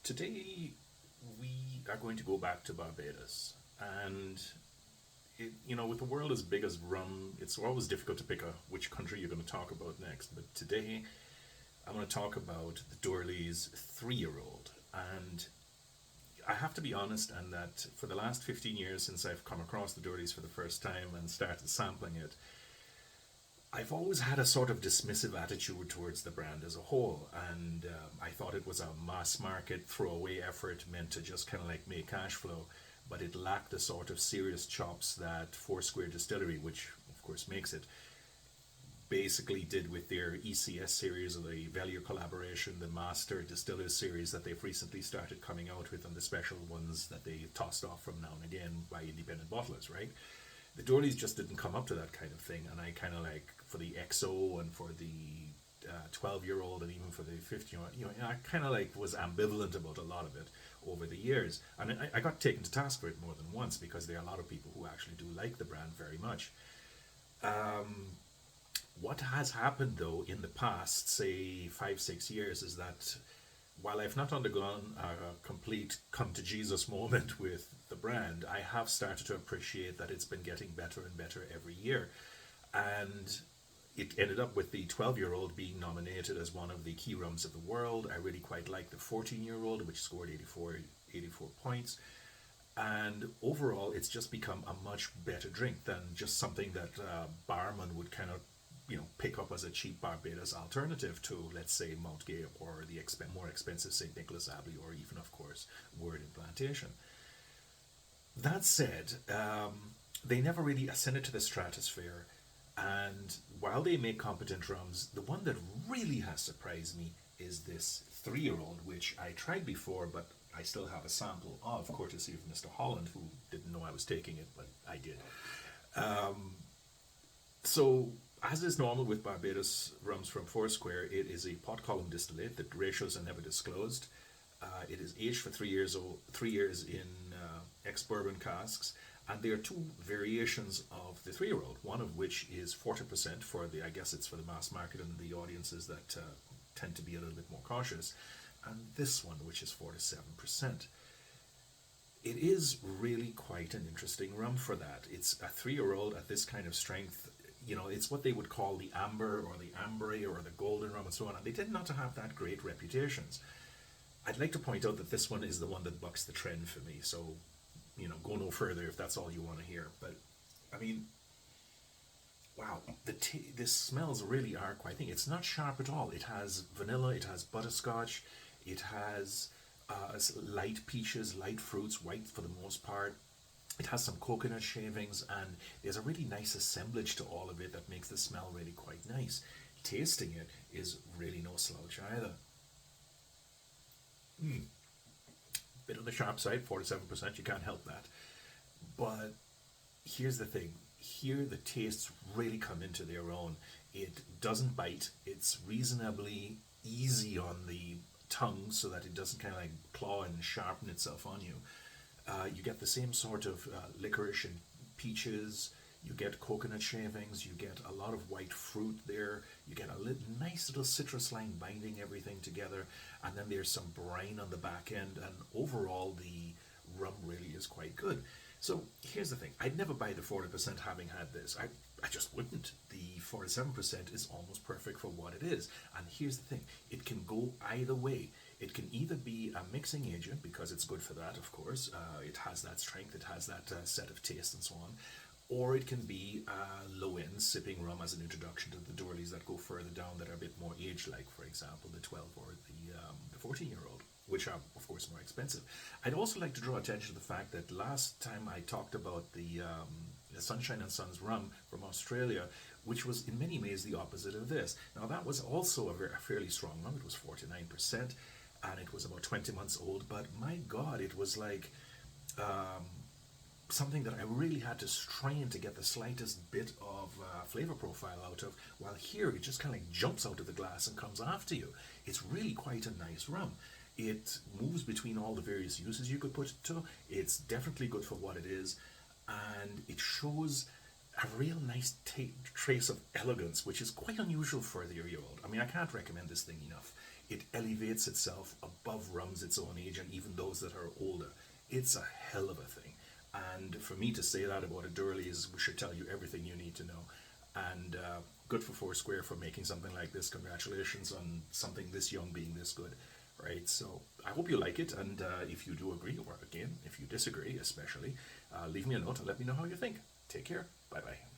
Today, we are going to go back to Barbados. And, with the world as big as rum, it's always difficult to pick which country you're going to talk about next. But today, I'm going to talk about the Doorley's 3 year old. And I have to be honest, and that for the last 15 years since I've come across the Doorley's for the first time and started sampling it, I've always had a sort of dismissive attitude towards the brand as a whole, and I thought it was a mass market throwaway effort meant to just kind of like make cash flow, but it lacked the sort of serious chops that Foursquare Distillery, which of course makes it, basically did with their ECS series or the Value collaboration, the Master Distillers series that they've recently started coming out with, and the special ones that they tossed off from now and again by independent bottlers, right? The Doorleys just didn't come up to that kind of thing, and I kind of like for the XO and for the 12-year old and even for the 15-year-old, I kind of like was ambivalent about a lot of it over the years, and I got taken to task for it more than once because there are a lot of people who actually do like the brand very much. What has happened though in the past, say 5 6 years, is that while I've not undergone a complete come to Jesus moment with the brand, I have started to appreciate that it's been getting better and better every year. And it ended up with the 12-year old being nominated as one of the key rums of the world. I really quite like the 14-year old, which scored 84 points. And overall, it's just become a much better drink than just something that barman would kind of pick up as a cheap Barbados alternative to, let's say, Mount Gay or the more expensive St. Nicholas Abbey or even, of course, Word and Plantation. That said, they never really ascended to the stratosphere. And while they make competent rums, the one that really has surprised me is this 3 year old, which I tried before, but I still have a sample of, courtesy of Mr. Holland, who didn't know I was taking it, but I did. So, as is normal with Barbados rums from Foursquare, it is a pot column distillate. The ratios are never disclosed. It is aged for 3 years in ex-bourbon casks, and there are two variations of the 3 year old. One of which is 40% for the, I guess it's for the mass market and the audiences that tend to be a little bit more cautious, and this one, which is 47%. It is really quite an interesting rum for that. It's a 3 year old at this kind of strength. It's what they would call the amber or the ambre or the golden rum and so on. And they tend not to have that great reputations. I'd like to point out that this one is the one that bucks the trend for me. So, go no further if that's all you want to hear. But, I mean, wow, this smells really are quite thing. It's not sharp at all. It has vanilla, it has butterscotch, it has light peaches, light fruits, white for the most part. It has some coconut shavings, and there's a really nice assemblage to all of it that makes the smell really quite nice. Tasting it is really no slouch either. Bit on the sharp side, 47%, you can't help that. But here's the thing, here the tastes really come into their own. It doesn't bite, it's reasonably easy on the tongue so that it doesn't kind of like claw and sharpen itself on you. You get the same sort of licorice and peaches. You get coconut shavings. You get a lot of white fruit there. You get a nice little citrus line binding everything together. And then there's some brine on the back end. And overall, the rum really is quite good. So here's the thing. I'd never buy the 40% having had this. I just wouldn't. The 47% is almost perfect for what it is. And here's the thing. It can go either way. It can either be a mixing agent, because it's good for that, of course. It has that strength, it has that set of taste and so on. Or it can be low-end sipping rum as an introduction to the Doorleys that go further down, that are a bit more age-like, for example, the 12 or the 14-year-old, which are, of course, more expensive. I'd also like to draw attention to the fact that last time I talked about the Sunshine and Sons rum from Australia, which was in many ways the opposite of this. Now, that was also a fairly strong rum. It was 49%. And it was about 20 months old, but my God, it was like something that I really had to strain to get the slightest bit of flavor profile out of, while here it just kind of like jumps out of the glass and comes after you. It's really quite a nice rum. It moves between all the various uses you could put it to. It's definitely good for what it is, and it shows a real nice trace of elegance, which is quite unusual for the 3 year old. I mean, I can't recommend this thing enough. It elevates itself above rums its own age and even those that are older. It's a hell of a thing. And for me to say that about a Durley should tell you everything you need to know. And good for Foursquare for making something like this. Congratulations on something this young being this good, right? So I hope you like it. And if you do agree, or again, if you disagree, especially, leave me a note and let me know how you think. Take care. Bye bye.